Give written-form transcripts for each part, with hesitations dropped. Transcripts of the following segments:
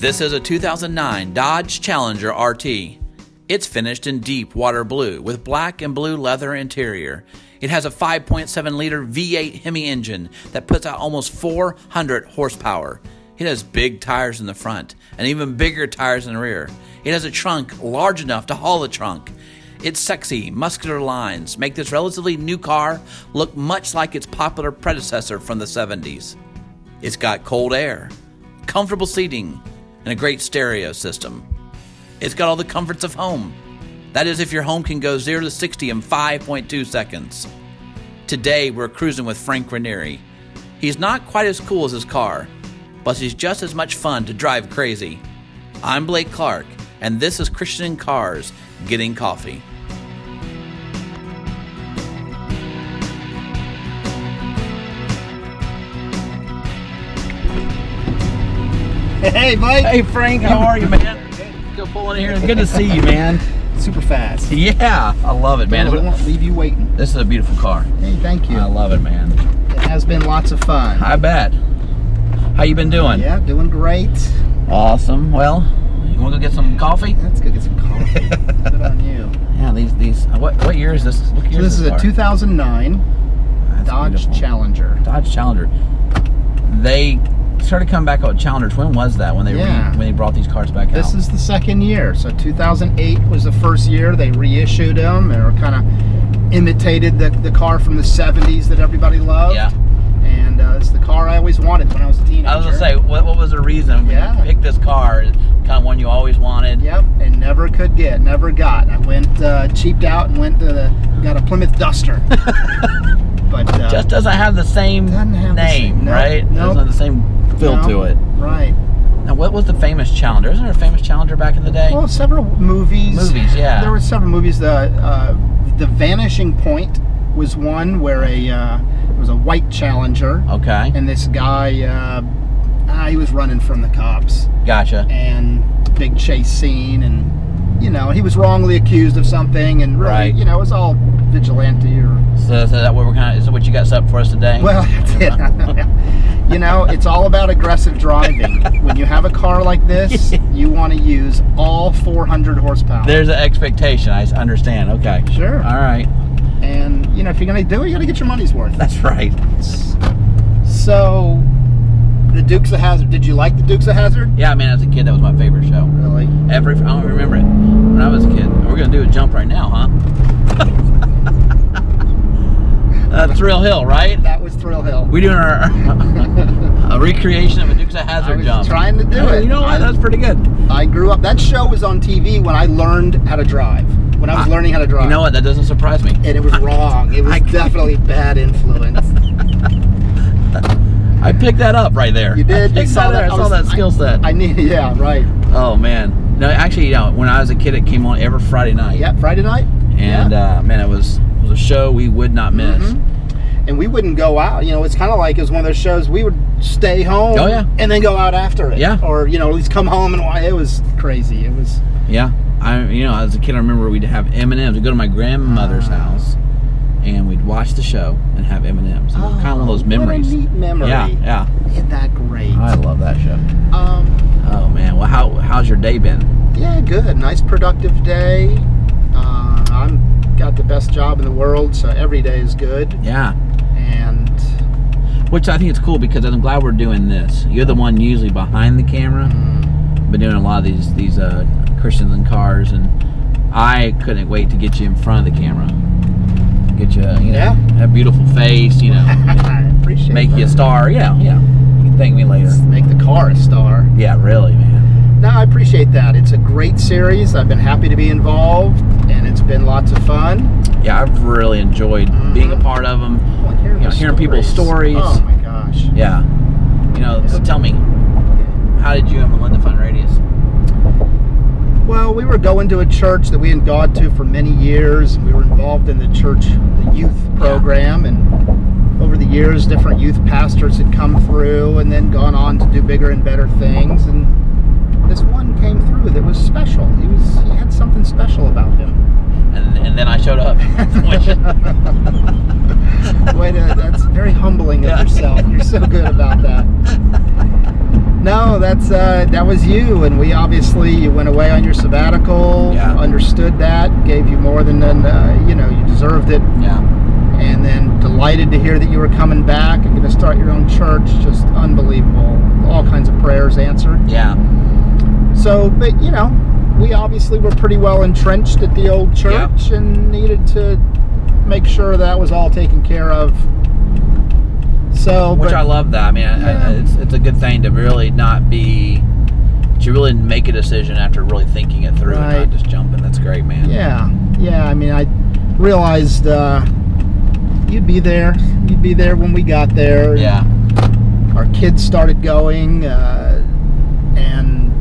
This is a 2009 Dodge Challenger RT. It's finished in deep water blue with black and blue leather interior. It has a 5.7-liter V8 Hemi engine that puts out almost 400 horsepower. It has big tires in the front and even bigger tires in the rear. It has a trunk large enough to haul the trunk. Its sexy, muscular lines make this relatively new car look much like its popular predecessor from the 70s. It's got cold air, comfortable seating, and a great stereo system. It's got all the comforts of home. That is, if your home can go 0 to 60 in 5.2 seconds. Today, we're cruising with Frank Ranieri. He's not quite as cool as his car, but he's just as much fun to drive crazy. I'm Blake Clark, and this is Christian in Cars Getting Coffee. Hey, Mike. Hey, Frank, how are you, man? Still pulling in here. Good to see you, man. Super fast. Yeah, I love it, man. I won't leave you waiting. This is a beautiful car. Hey, thank you. I love it, man. It has been lots of fun. I bet. How you been doing? Yeah, doing great. Awesome. Well, you want to go get some coffee? Let's go get some coffee. Good on you. Yeah, these. What year is this? What year This is a 2009 That's Dodge beautiful. Challenger. Dodge Challenger. They started coming back out with Challengers. When was that? When they when they brought these cars back out? This is the second year. So 2008 was the first year they reissued them, or kind of imitated the car from the 70s that everybody loved. Yeah. And it's the car I always wanted when I was a teenager. I was gonna say, what was the reason when you picked this car? Kind of one you always wanted. Yep, and never could get, never got. I went cheaped out and went to got a Plymouth Duster. But just doesn't have the same name, right? Nope. Doesn't have the same feel to it. Right. Now, what was the famous Challenger? Isn't there a famous Challenger back in the day? Well, several movies. Movies, yeah. There were several movies. The Vanishing Point was one where it was a white Challenger. Okay. And this guy, he was running from the cops. Gotcha. And big chase scene, and he was wrongly accused of something, and really, it was all vigilante or. So is that what is that what you got set up for us today? Well, that's it. It's all about aggressive driving. When you have a car like this, you want to use all 400 horsepower. There's an expectation. I understand. Okay. Sure. All right. And if you're going to do it, you got to get your money's worth. That's right. So, the Dukes of Hazzard. Did you like the Dukes of Hazzard? Yeah, man. As a kid, that was my favorite show. Really? I don't remember it when I was a kid. We're gonna do a jump right now, huh? Thrill Hill, right? That was Thrill Hill. We're doing a recreation of a Dukes of Hazzard jump. I was trying to do it. You know what? That's pretty good. I grew up. That show was on TV when I learned how to drive. When I was learning how to drive. You know what? That doesn't surprise me. And it was wrong. It was definitely bad influence. I picked that up right there. You did? I saw that skill set. Yeah, right. Oh, man. No, actually, when I was a kid, it came on every Friday night. Yeah, Friday night. And, man, it was a show we would not miss. Mm-hmm. And we wouldn't go out. It's kind of like it was one of those shows we would stay home and then go out after it. Yeah. Or, at least come home and it was crazy. It was. Yeah. As a kid, I remember we'd have M&Ms. We'd go to my grandmother's house, and we'd watch the show and have M&Ms. Kind of one of those memories. What a neat memory. Yeah. Isn't that great? I love that show. Oh man. Well, how's your day been? Yeah, good. Nice, productive day. I'm got the best job in the world, so every day is good. Yeah. And which I think it's cool because I'm glad we're doing this. You're the one usually behind the camera. Been doing a lot of these Christians in Cars, and I couldn't wait to get you in front of the camera. Get you, have a beautiful face, I appreciate make that. you a star. You can thank me later. Make the car a star. Yeah, really, man. No, I appreciate that. It's a great series. I've been happy to be involved, and it's been lots of fun. Yeah, I've really enjoyed being a part of them. Hearing people's stories. Oh my gosh. Yeah. So tell me, how did you and Melinda find Radius? Well, we were going to a church that we had gone to for many years, and we were involved in the church, the youth program, and over the years, different youth pastors had come through and then gone on to do bigger and better things, and this one came through that was special. He had something special about him. And then I showed up. That's very humbling of yourself. You're so good about that. No, that was you, and you went away on your sabbatical. Yeah. Understood that, gave you more than you deserved it. Yeah. And then delighted to hear that you were coming back and going to start your own church. Just unbelievable. All kinds of prayers answered. Yeah. So, but we obviously were pretty well entrenched at the old church and needed to make sure that was all taken care of. So, which I love that. I mean, it's a good thing to really to really make a decision after really thinking it through and not just jumping. That's great, man. Yeah. I mean, I realized you'd be there. You'd be there when we got there. Yeah. Our kids started going, and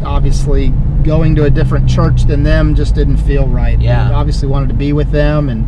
obviously going to a different church than them just didn't feel right. Yeah. We obviously wanted to be with them, and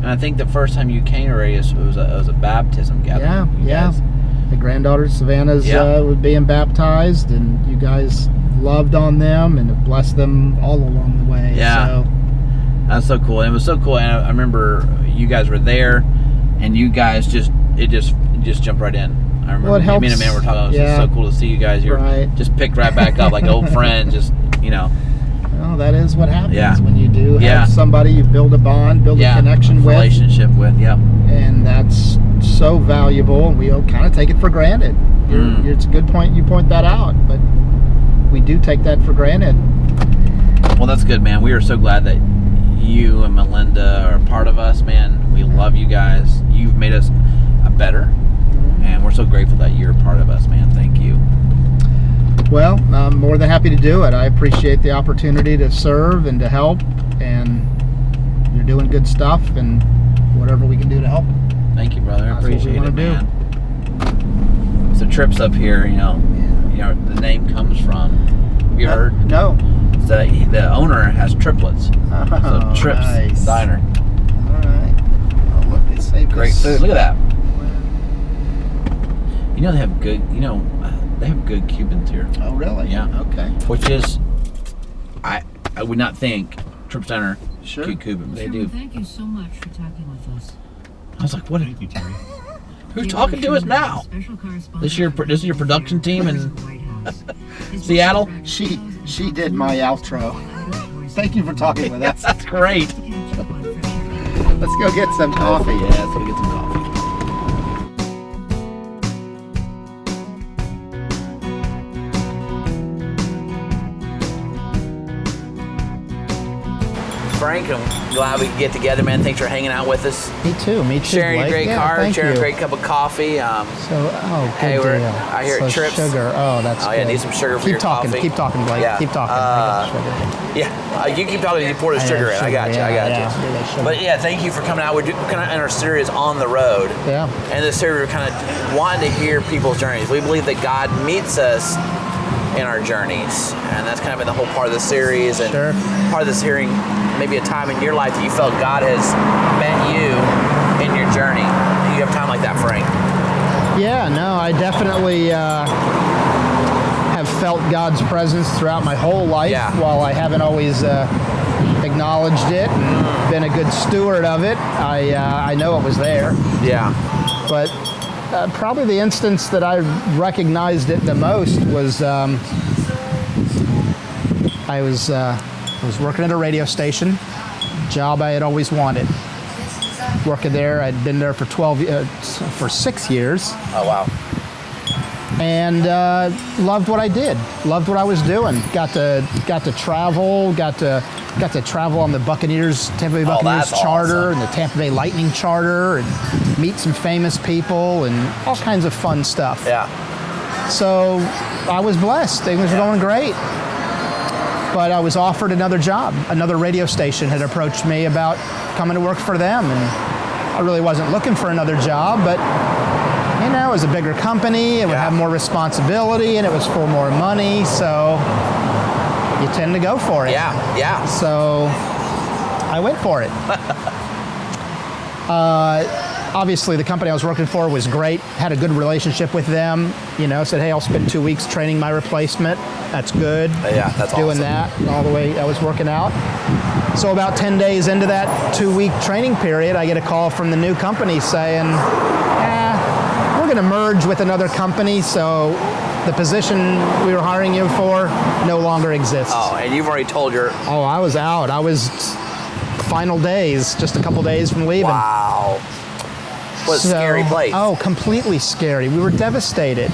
I think the first time you came to Radius, it was a baptism gathering. Yeah. The granddaughter Savannah's was being baptized, and you guys loved on them and have blessed them all along the way. Yeah. So that's so cool. And it was so cool. And I remember you guys were there, and you guys just jumped right in. I remember me and Amanda were talking. It was just so cool to see you guys. You're just picked right back up like old friends. Just Well, that is what happens when you do have somebody you build a bond, build a connection with, relationship with. Yep. And that's so valuable, and we kind of take it for granted. It's a good point you point that out, but we do take that for granted. Well, that's good, man. We are so glad that you and Melinda are a part of us, man. We love you guys. You've made us better, and we're so grateful that you're a part of us, man. Thank you. Well, I'm more than happy to do it. I appreciate the opportunity to serve and to help, and you're doing good stuff, and whatever we can do to help. Thank you, brother. I appreciate it, man. So trips up here, the name comes from. Have you heard? No. The owner has triplets. So Trips Diner. All right. Oh, look, they saved great food. Look at that. They have good. They have good Cubans here. Oh, really? Yeah. Okay. Which is, I would not think Trips Diner Cuban, but they do. Thank you so much for talking with us. I was like, what? Thank you, Terry. Who's talking to us now? This is your production team in Seattle? She did my outro. Thank you for talking with us. That's great. Let's go get some coffee. Yeah, let's go get some coffee. Frank, I'm glad we could get together, man. Thanks for hanging out with us. Me too. Sharing a great car, sharing a great cup of coffee. Good hey, deal. I hear Trips. Sugar. Oh, that's good. Yeah, need some sugar for your coffee. Keep talking, Blake. Yeah. Keep talking. You keep talking. You pour the sugar in. I got you. But yeah, thank you for coming out. We're kind of in our series on the road. Yeah. And this series, we're kind of wanting to hear people's journeys. We believe that God meets us in our journeys, and that's kind of been the whole part of the series. And part of this hearing, maybe a time in your life that you felt God has met you in your journey. You have time like that, Frank? Yeah, no, I definitely have felt God's presence throughout my whole life. While I haven't always acknowledged it and been a good steward of it, I know it was there. Yeah. But probably the instance that I recognized it the most was I was working at a radio station, job I had always wanted. Working there, I'd been there for 6 years. Oh wow! And loved what I did. Loved what I was doing. Got to travel. Got to travel on the Tampa Bay Buccaneers charter and the Tampa Bay Lightning charter, and meet some famous people and all kinds of fun stuff. Yeah. So I was blessed. Things were going great. But I was offered another job. Another radio station had approached me about coming to work for them, and I really wasn't looking for another job, but it was a bigger company, it would have more responsibility, and it was for more money, so you tend to go for it. Yeah. So I went for it. Obviously, the company I was working for was great, had a good relationship with them, said, hey, I'll spend 2 weeks training my replacement. That's good. Yeah, that's doing awesome. that all the way I was working out. So about 10 days into that 2-week training period, I get a call from the new company saying, we're going to merge with another company, so the position we were hiring you for no longer exists. Oh, and you've already told your... Oh, I was out. I was final days, just a couple days from leaving. Wow. What a scary place. Oh, completely scary. We were devastated.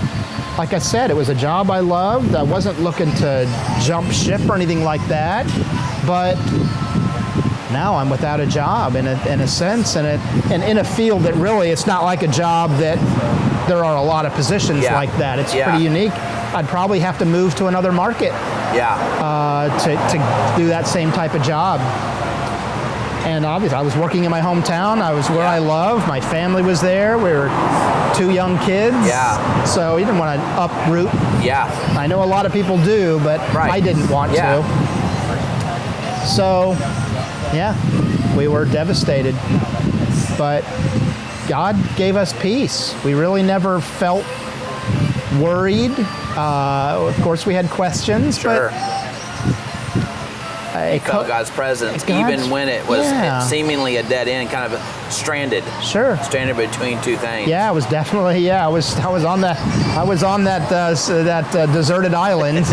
Like I said, it was a job I loved. I wasn't looking to jump ship or anything like that, but now I'm without a job in a sense, and in a field that really, it's not like a job that there are a lot of positions like that. It's pretty unique. I'd probably have to move to another market to do that same type of job. And obviously, I was working in my hometown. I was where I love. My family was there. We were 2 young kids. Yeah. So you didn't want to uproot. Yeah. I know a lot of people do, but I didn't want to. So, yeah, we were devastated. But God gave us peace. We really never felt worried. Of course, we had questions, but you felt God's presence, even when it was seemingly a dead end, kind of stranded. Sure. Stranded between two things. Yeah, I was definitely. I was on that. I was on that deserted island,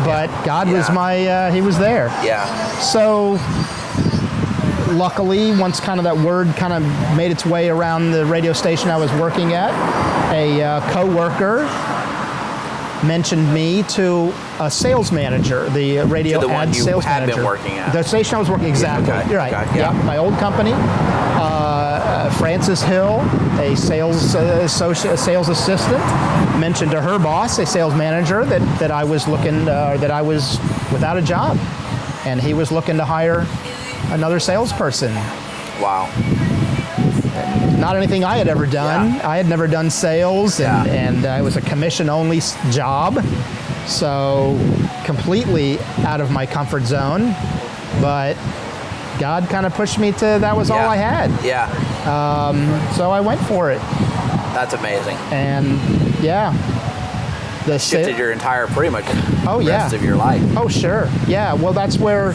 but God was my. He was there. Yeah. So, luckily, once kind of that word kind of made its way around the radio station I was working at, a coworker mentioned me to a sales manager, the radio ad sales manager. Been working at. The station I was working, exactly. Okay. You're right. Okay. Yeah, my old company. Francis Hill, a sales assistant, mentioned to her boss, a sales manager, that I was looking, that I was without a job, and he was looking to hire another salesperson. Wow. Not anything I had ever done. Yeah. I had never done sales, and it was a commission-only job, so completely out of my comfort zone. But God kind of pushed me to, that was all I had. Yeah. So I went for it. That's amazing. And shifted your entire, pretty much, rest of your life. Oh, sure. Yeah. Well, that's where,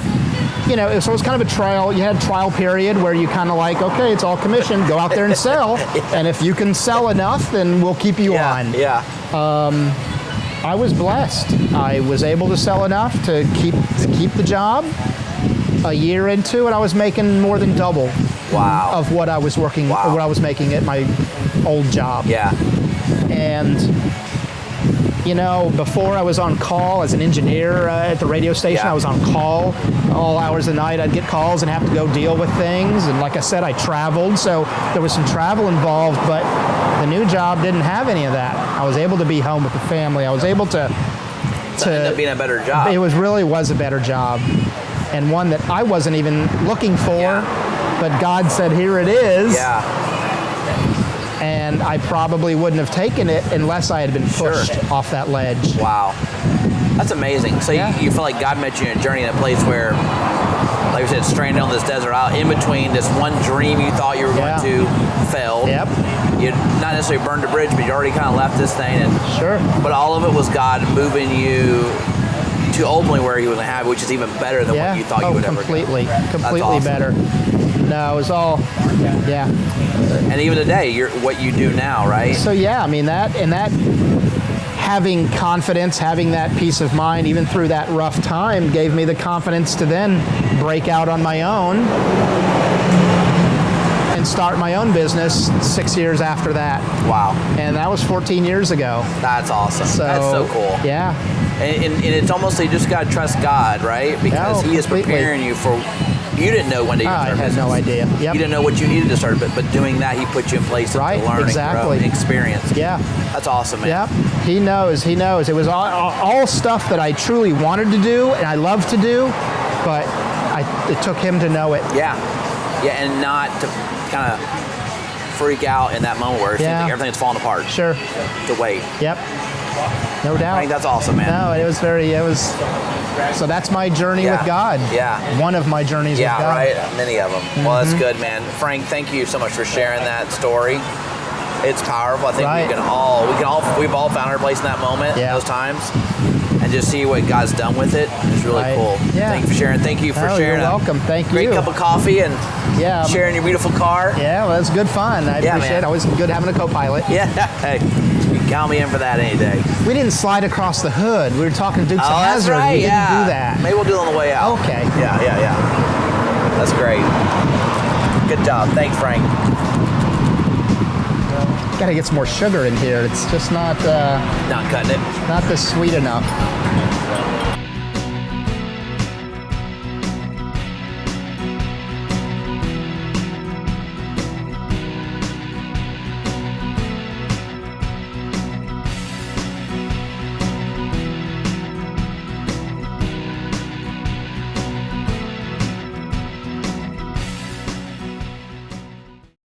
so it was kind of a trial. You had a trial period where you kind of like, okay, it's all commission. Go out there and sell. And if you can sell enough, then we'll keep you on. Yeah. I was blessed. I was able to sell enough to keep the job. A year into it, I was making more than double of what I was what I was making at my old job. Yeah. And before I was on call as an engineer at the radio station, I was on call all hours of the night. I'd get calls and have to go deal with things. And like I said, I traveled, so there was some travel involved, but the new job didn't have any of that. I was able to be home with the family. I was able to ended up being a better job. It really was a better job, and one that I wasn't even looking for, but God said, here it is. Yeah. And I probably wouldn't have taken it unless I had been pushed off that ledge. Wow. That's amazing. So you feel like God met you in a journey in a place where, like you said, stranded on this desert island, in between this one dream you thought you were going to failed. Yep. You not necessarily burned a bridge, but you already kind of left this thing. And, But all of it was God moving you to ultimately where He was going to have, which is even better than what you thought you would ever get. Completely awesome. Better. No, it was all, And even today, what you do now, right? So that having confidence, having that peace of mind, even through that rough time, gave me the confidence to then break out on my own and start my own business 6 years after that. Wow. And that was 14 years ago. That's awesome. That's so cool. Yeah. And it's almost like you just got to trust God, right? Because He is preparing you for... You didn't know when to start business. I had no idea. Yep. You didn't know what you needed to start, but doing that, He put you in place to learn and grow and experience. Yeah. That's awesome, man. Yep. He knows. It was all stuff that I truly wanted to do and I love to do, but it took Him to know it. Yeah. Yeah, and not to kind of freak out in that moment where it seems like everything's falling apart. Sure. To wait. Yep. No doubt. I think that's awesome, man. No, so that's my journey with God. Yeah. One of my journeys with God. Yeah, right. Many of them. Mm-hmm. Well, that's good, man. Frank, thank you so much for sharing that story. It's powerful. I think we've all found our place in that moment, those times, and just see what God's done with it. It's really cool. Yeah. Thank you for sharing. Thank you for sharing. You're welcome. Thank you. Great cup of coffee and sharing your beautiful car. Yeah, well, that's good fun. I appreciate it. Always good having a co-pilot. Yeah. Hey. Count me in for that any day. We didn't slide across the hood. We were talking to Dukes of That's Hazzard. right. We didn't Yeah. do that. Maybe we'll do it on the way out. Okay. Yeah. That's great. Good job. Thanks, Frank. Got to get some more sugar in here. It's just not Not cutting it. not this sweet enough.